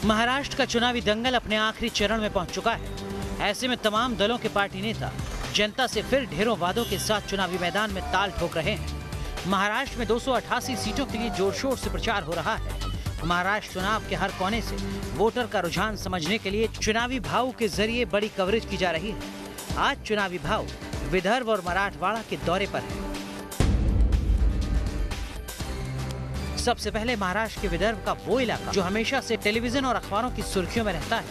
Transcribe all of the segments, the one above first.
महाराष्ट्र का चुनावी दंगल अपने आखिरी चरण में पहुंच चुका है। ऐसे में तमाम दलों के पार्टी नेता जनता से फिर ढेरों वादों के साथ चुनावी मैदान में ताल ठोक रहे हैं। महाराष्ट्र में 288 सीटों के लिए जोर शोर से प्रचार हो रहा है। महाराष्ट्र चुनाव के हर कोने से वोटर का रुझान समझने के लिए चुनावी भाव के जरिए बड़ी कवरेज की जा रही है। आज चुनावी भाव विदर्भ और मराठवाड़ा के दौरे पर है। सबसे पहले महाराष्ट्र के विदर्भ का वो इलाका जो हमेशा से टेलीविजन और अखबारों की सुर्खियों में रहता है।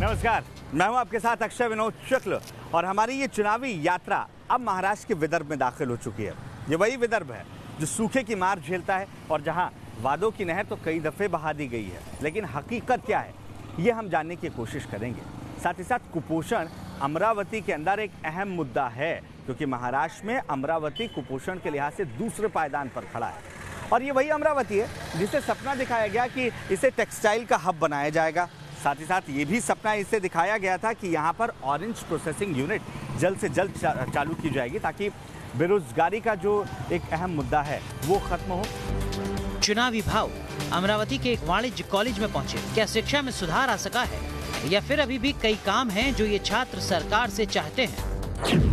नमस्कार, मैं हूं आपके साथ अक्षय विनोद शुक्ल और हमारी ये चुनावी यात्रा अब महाराष्ट्र के विदर्भ में दाखिल हो चुकी है। ये वही विदर्भ है जो सूखे की मार झेलता है और जहां वादों की नहर तो कई दफे बहा दी गई है, लेकिन हकीकत क्या है ये हम जानने की कोशिश करेंगे। साथ ही साथ कुपोषण अमरावती के अंदर एक अहम मुद्दा है, क्योंकि महाराष्ट्र में अमरावती कुपोषण के लिहाज से दूसरे पायदान पर खड़ा है। और ये वही अमरावती है जिसे सपना दिखाया गया कि इसे टेक्सटाइल का हब बनाया जाएगा। साथ ही साथ ये भी सपना इससे दिखाया गया था कि यहाँ पर ऑरेंज प्रोसेसिंग यूनिट जल्द से जल्द चालू की जाएगी, ताकि बेरोजगारी का जो एक अहम मुद्दा है वो खत्म हो। चुनावी भाव अमरावती के एक वाणिज्य कॉलेज में पहुंचे। क्या शिक्षा में सुधार आ सका है या फिर अभी भी कई काम हैं जो ये छात्र सरकार से चाहते हैं?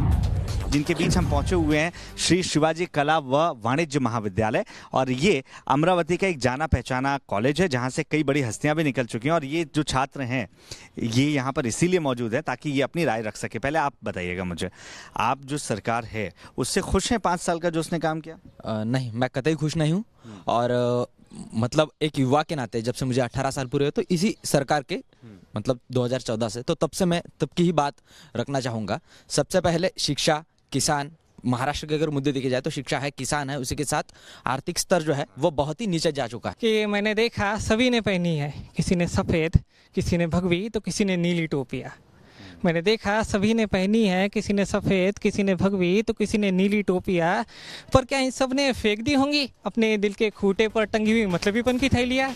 जिनके बीच हम पहुंचे हुए हैं श्री शिवाजी कला व वाणिज्य महाविद्यालय, और ये अमरावती का एक जाना पहचाना कॉलेज है जहां से कई बड़ी हस्तियां भी निकल चुकी हैं। और ये जो छात्र हैं ये यहां पर इसीलिए मौजूद है ताकि ये अपनी राय रख सके। पहले आप बताइएगा मुझे, आप जो सरकार है उससे खुश हैं 5 साल का जो उसने काम किया? नहीं, मैं कतई खुश नहीं हूँ। और मतलब एक युवा के नाते जब से मुझे 18 साल पूरे हुए तो इसी सरकार के मतलब 2014 से, तो तब से मैं तब की ही बात रखना चाहूँगा। सबसे पहले शिक्षा, किसान, महाराष्ट्र के अगर मुद्दे देखे जाए तो शिक्षा है, किसान है, उसी के साथ आर्थिक स्तर जो है वो बहुत ही नीचे जा चुका है। कि मैंने देखा सभी ने पहनी है, किसी ने सफ़ेद, किसी ने भगवी तो किसी ने नीली टोपियाँ। मैंने देखा सभी ने पहनी है, किसी ने सफ़ेद, किसी ने भगवी तो किसी ने नीली टोपियाँ। पर क्या इन सब ने फेंक दी होंगी अपने दिल के खूंटे पर टंगी हुई मतलबीपन की थैलियाँ?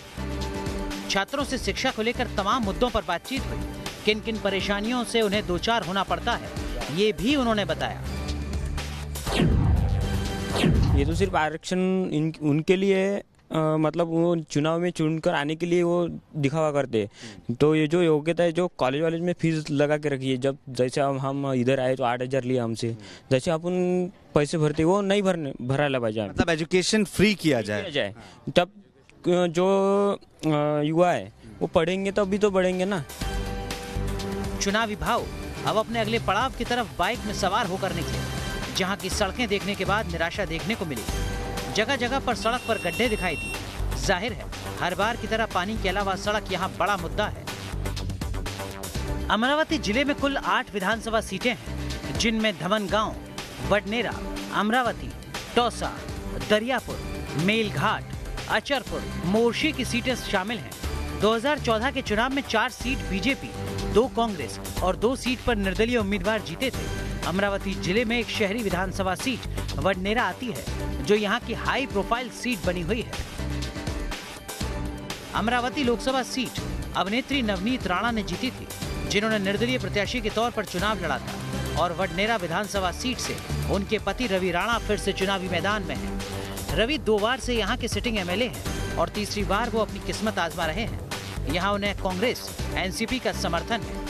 छात्रों से शिक्षा को लेकर तमाम मुद्दों पर बातचीत हुई। किन किन परेशानियों से उन्हें दो चार होना पड़ता है ये भी उन्होंने बताया। ये तो सिर्फ आरक्षण उनके लिए मतलब वो चुनाव में चुनकर आने के लिए वो दिखावा करते। तो ये जो योग्यता है जो कॉलेज वालेज में फीस लगा के रखी है, जब जैसे हम इधर आए तो 8,000 लिया हमसे, जैसे अपन पैसे भरते वो नहीं भरायला पाहिजे। मतलब एजुकेशन फ्री किया जाए तब जो युवा है वो पढ़ेंगे तभी तो बढ़ेंगे ना। चुनावी भाव अब अपने अगले पड़ाव की तरफ बाइक में सवार होकर निकले, जहां की सड़कें देखने के बाद निराशा देखने को मिली। जगह जगह पर सड़क पर गड्ढे दिखाई दिए। जाहिर है हर बार की तरह पानी के अलावा सड़क यहां बड़ा मुद्दा है। अमरावती जिले में कुल 8 विधानसभा सीटें हैं, जिनमें धमनगांव, वडनेरा, अमरावती, टौसा, दरियापुर, मेलघाट, अचरपुर, मोर्शी की सीटें शामिल हैं। 2014 के चुनाव में 4 सीट बीजेपी, 2 कांग्रेस और 2 सीट पर निर्दलीय उम्मीदवार जीते थे। अमरावती जिले में एक शहरी विधानसभा सीट वडनेरा आती है, जो यहाँ की हाई प्रोफाइल सीट बनी हुई है। अमरावती लोकसभा सीट अभिनेत्री नवनीत राणा ने जीती थी, जिन्होंने निर्दलीय प्रत्याशी के तौर पर चुनाव लड़ा था। और वडनेरा विधानसभा सीट से उनके पति रवि राणा फिर से चुनावी मैदान में हैं। रवि 2 बार से यहाँ के सिटिंग एमएलए हैं और तीसरी बार वो अपनी किस्मत आजमा रहे हैं। यहाँ उन्हें कांग्रेस, एनसीपी का समर्थन है।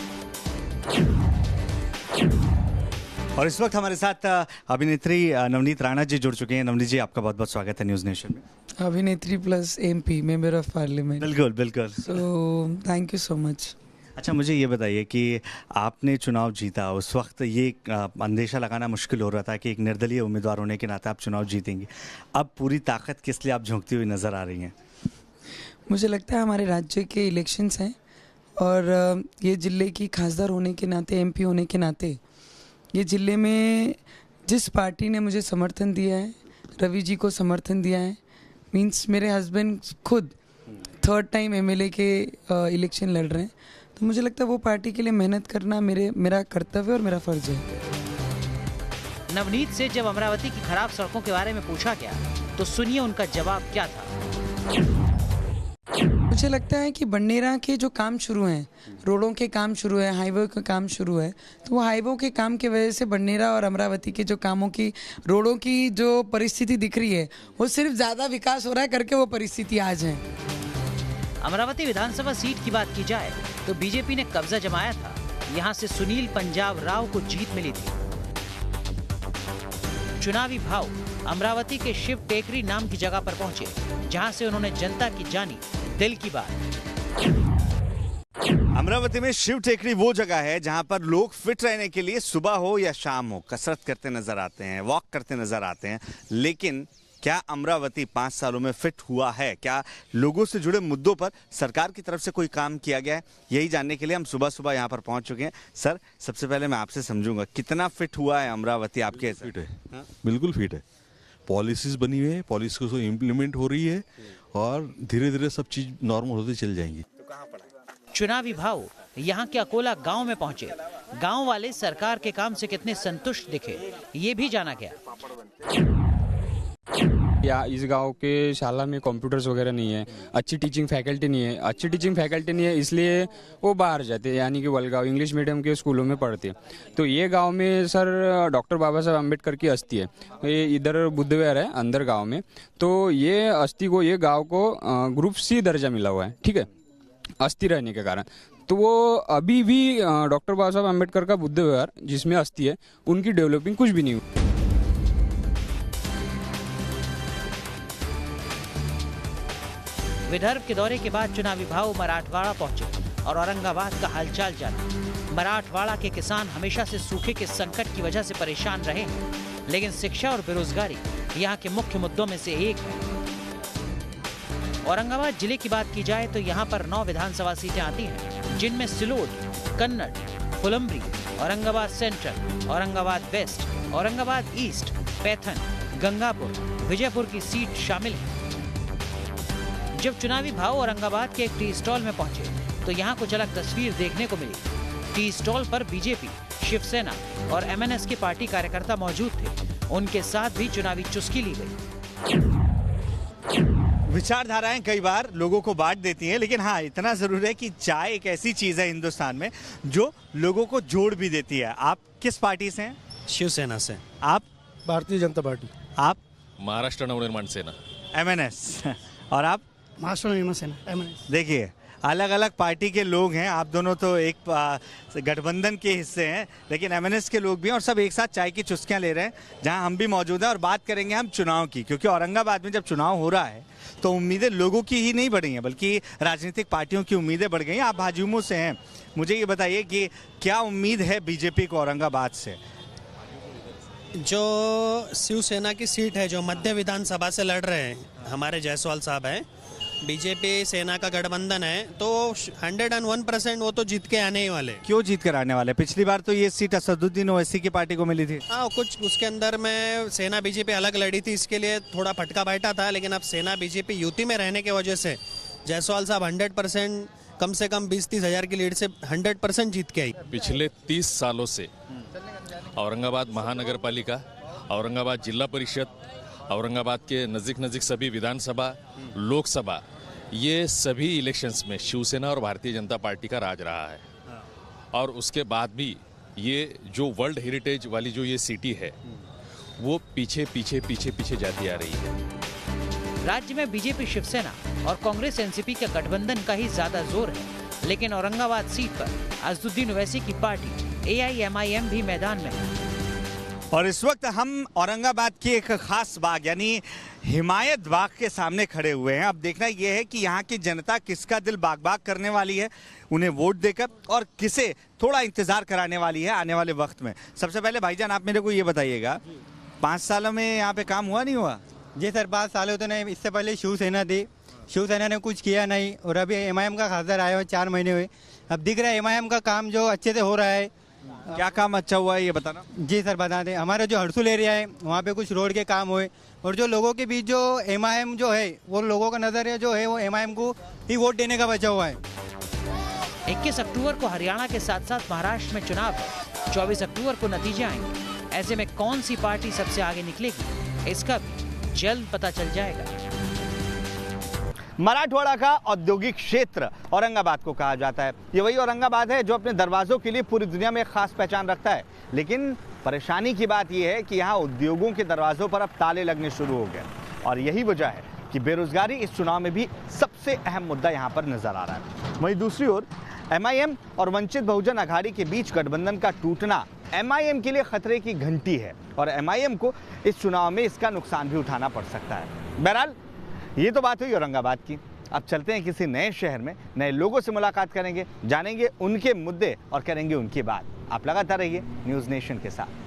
और इस वक्त हमारे साथ अभिनेत्री नवनीत राणा जी जुड़ चुके हैं। नवनीत जी, आपका बहुत बहुत स्वागत है न्यूज़ नेशन में। अभिनेत्री plus MP, member of parliament. बिल्कुल बिल्कुल। So thank you so much. अच्छा, मुझे ये बताइए कि आपने चुनाव जीता, उस वक्त ये अंदेशा लगाना मुश्किल हो रहा था कि एक निर्दलीय उम्मीदवार होने के नाते आप चुनाव जीतेंगे। अब पूरी ताकत किस लिए आप झोंकती हुई नज़र आ रही हैं? मुझे लगता है हमारे राज्य के इलेक्शंस हैं और ये ज़िले की खासदार होने के नाते, एमपी होने के नाते, ये ज़िले में जिस पार्टी ने मुझे समर्थन दिया है, रवि जी को समर्थन दिया है, मींस मेरे हस्बैंड खुद 3rd टाइम एमएलए के इलेक्शन लड़ रहे हैं, तो मुझे लगता है वो पार्टी के लिए मेहनत करना मेरा कर्तव्य और मेरा फर्ज है। नवनीत से जब अमरावती की खराब सड़कों के बारे में पूछा गया तो सुनिए उनका जवाब क्या था। मुझे लगता है कि बडनेरा के जो काम शुरू हैं, रोडों के काम शुरू है, हाईवे का काम शुरू है, तो वो हाईवे के काम की वजह से बडनेरा और अमरावती के जो कामों की, रोडों की जो परिस्थिति दिख रही है, वो सिर्फ ज़्यादा विकास हो रहा है करके वो परिस्थिति आज है। अमरावती विधानसभा सीट की बात की जाए तो बीजेपी ने कब्जा जमाया था। यहाँ से सुनील पंजाब राव को जीत मिली थी। चुनावी भाव अमरावती के शिव टेकरी नाम की जगह पर पहुंचे, जहां से उन्होंने जनता की जानी दिल की बात। अमरावती में शिव टेकरी वो जगह है जहां पर लोग फिट रहने के लिए सुबह हो या शाम हो कसरत करते नजर आते हैं, वॉक करते नजर आते हैं। लेकिन क्या अमरावती 5 सालों में फिट हुआ है? क्या लोगों से जुड़े मुद्दों पर सरकार की तरफ से कोई काम किया गया है? यही जानने के लिए हम सुबह सुबह यहाँ पर पहुंच चुके हैं। सर, सबसे पहले मैं आपसे समझूंगा, कितना फिट हुआ है अमरावती आपके? फिट है, बिल्कुल फिट है। पॉलिसीज बनी हुई है, पॉलिसी को इम्प्लीमेंट हो रही है और धीरे धीरे सब चीज नॉर्मल होती चल जाएंगी। चुनावी भाव यहाँ के अकोला गांव में पहुंचे। गांव वाले सरकार के काम से कितने संतुष्ट दिखे, ये भी जाना गया। या इस गांव के शाला में कंप्यूटर्स वगैरह नहीं है, अच्छी टीचिंग फैकल्टी नहीं है। अच्छी टीचिंग फैकल्टी नहीं है इसलिए वो बाहर जाते हैं, यानी कि वलगांव इंग्लिश मीडियम के स्कूलों में पढ़ते हैं। तो ये गांव में सर डॉक्टर बाबा साहब अम्बेडकर की अस्थि है, ये इधर बुद्ध विहार है अंदर गांव में। तो ये अस्थि को, ये गांव को ग्रुप सी दर्जा मिला हुआ है, ठीक है, अस्थि रहने के कारण। तो वो अभी भी डॉक्टर बाबा साहब अम्बेडकर का बुद्ध विहार जिसमें अस्थि है, उनकी डेवलपिंग कुछ भी नहीं हुई। विदर्भ के दौरे के बाद चुनावी भाव मराठवाड़ा पहुंचे और औरंगाबाद का हालचाल जाना। मराठवाड़ा के किसान हमेशा से सूखे के संकट की वजह से परेशान रहे हैं, लेकिन शिक्षा और बेरोजगारी यहाँ के मुख्य मुद्दों में से एक है। औरंगाबाद जिले की बात की जाए तो यहाँ पर 9 विधानसभा सीटें आती हैं, जिनमें Sillod, Kannad, Phulambri, Aurangabad central, Aurangabad west, Aurangabad east, Paithan, Gangapur, Vijaypur की सीट शामिल है। जब चुनावी भाव औरंगाबाद के एक टी स्टॉल में पहुंचे तो यहाँ कुछ अलग तस्वीर देखने को मिली। टी स्टॉल पर बीजेपी, शिवसेना और एमएनएस के पार्टी कार्यकर्ता मौजूद थे। उनके साथ भी चुनावी चुस्की ली गई। विचारधाराएं कई बार लोगों को बांट देती हैं, लेकिन हाँ, इतना जरूर है कि चाय एक ऐसी चीज है हिंदुस्तान में जो लोगों को जोड़ भी देती है। आप किस पार्टी से हैं? शिवसेना से। आप? भारतीय जनता पार्टी। आप? महाराष्ट्र नवनिर्माण सेना। एमएनएस। और आप? महाराष्ट्र नवनिर्माण सेना, एमएनएस। देखिए, अलग अलग पार्टी के लोग हैं, आप दोनों तो एक गठबंधन के हिस्से हैं, लेकिन एमएनएस के लोग भी हैं और सब एक साथ चाय की चुस्कियां ले रहे हैं, जहां हम भी मौजूद हैं। और बात करेंगे हम चुनाव की, क्योंकि औरंगाबाद में जब चुनाव हो रहा है तो उम्मीदें लोगों की ही नहीं बढ़ी हैं, बल्कि राजनीतिक पार्टियों की उम्मीदें बढ़ गई हैं। आप भाजयुमो से हैं, मुझे ये बताइए कि क्या उम्मीद है बीजेपी को औरंगाबाद से? जो शिवसेना की सीट है, जो मध्य विधानसभा से लड़ रहे हैं, हमारे जायसवाल साहब हैं, बीजेपी सेना का गठबंधन है, तो 101% वो तो जीत के आने ही वाले। क्यों जीत कर आने वाले? पिछली बार तो ये सीट असदुद्दीन ओवैसी की पार्टी को मिली थी। हाँ, कुछ उसके अंदर में सेना बीजेपी अलग लड़ी थी, इसके लिए थोड़ा फटका बैठा था। लेकिन अब सेना बीजेपी युति में रहने की वजह से जायसवाल साहब 100%, कम से कम 20-30 हज़ार की लीड से 100% जीत के आई। पिछले 30 सालों से औरंगाबाद महानगर पालिका, औरंगाबाद जिला परिषद, औरंगाबाद के नज़दीक सभी विधानसभा, लोकसभा, ये सभी इलेक्शंस में शिवसेना और भारतीय जनता पार्टी का राज रहा है। और उसके बाद भी ये जो वर्ल्ड हेरिटेज वाली जो ये सिटी है, वो पीछे जाती आ रही है। राज्य में बीजेपी, शिवसेना और कांग्रेस एनसीपी के गठबंधन का ही ज्यादा जोर है, लेकिन औरंगाबाद सीट पर असदुद्दीन ओवैसी की पार्टी AIMIM भी मैदान में है। और इस वक्त हम औरंगाबाद की एक खास बाग यानी हिमायत बाग के सामने खड़े हुए हैं। अब देखना यह है कि यहाँ की जनता किसका दिल बाग बाग करने वाली है उन्हें वोट देकर, और किसे थोड़ा इंतजार कराने वाली है आने वाले वक्त में। सबसे पहले भाईजान, आप मेरे को ये बताइएगा, 5 सालों में यहाँ पे काम हुआ नहीं हुआ? जी सर, 5 सालों तो नहीं। इससे पहले शिवसेना थी, शिवसेना ने कुछ किया नहीं, और अभी MIM का खासदार आया हुआ 4 महीने हुए। अब दिख रहा है MIM का काम जो अच्छे से हो रहा है। क्या काम अच्छा हुआ है ये बताना? जी सर, बता दें। हमारा जो हरसुल एरिया है वहाँ पे कुछ रोड के काम हुए, और जो लोगों के बीच जो MIM जो है, वो लोगों का नजरिया जो है वो MIM को ही वोट देने का बचा हुआ है। 21 अक्टूबर को हरियाणा के साथ साथ महाराष्ट्र में चुनाव है। 24 अक्टूबर को नतीजे आएंगे। ऐसे में कौन सी पार्टी सबसे आगे निकलेगी, इसका भी जल्द पता चल जाएगा। मराठवाड़ा का औद्योगिक क्षेत्र औरंगाबाद को कहा जाता है। ये वही औरंगाबाद है जो अपने दरवाजों के लिए पूरी दुनिया में एक खास पहचान रखता है। लेकिन परेशानी की बात यह है कि यहाँ उद्योगों के दरवाजों पर अब ताले लगने शुरू हो गए, और यही वजह है कि बेरोजगारी इस चुनाव में भी सबसे सबसे अहम मुद्दा यहाँ पर नजर आ रहा है। वहीं दूसरी ओर MIM और वंचित बहुजन अघाड़ी के बीच गठबंधन का टूटना MIM के लिए खतरे की घंटी है और MIM को इस चुनाव में इसका नुकसान भी उठाना पड़ सकता है। बहरहाल ये तो बात हुई औरंगाबाद की। अब चलते हैं किसी नए शहर में, नए लोगों से मुलाकात करेंगे, जानेंगे उनके मुद्दे और करेंगे उनकी बात। आप लगातार रहिए न्यूज़ नेशन के साथ।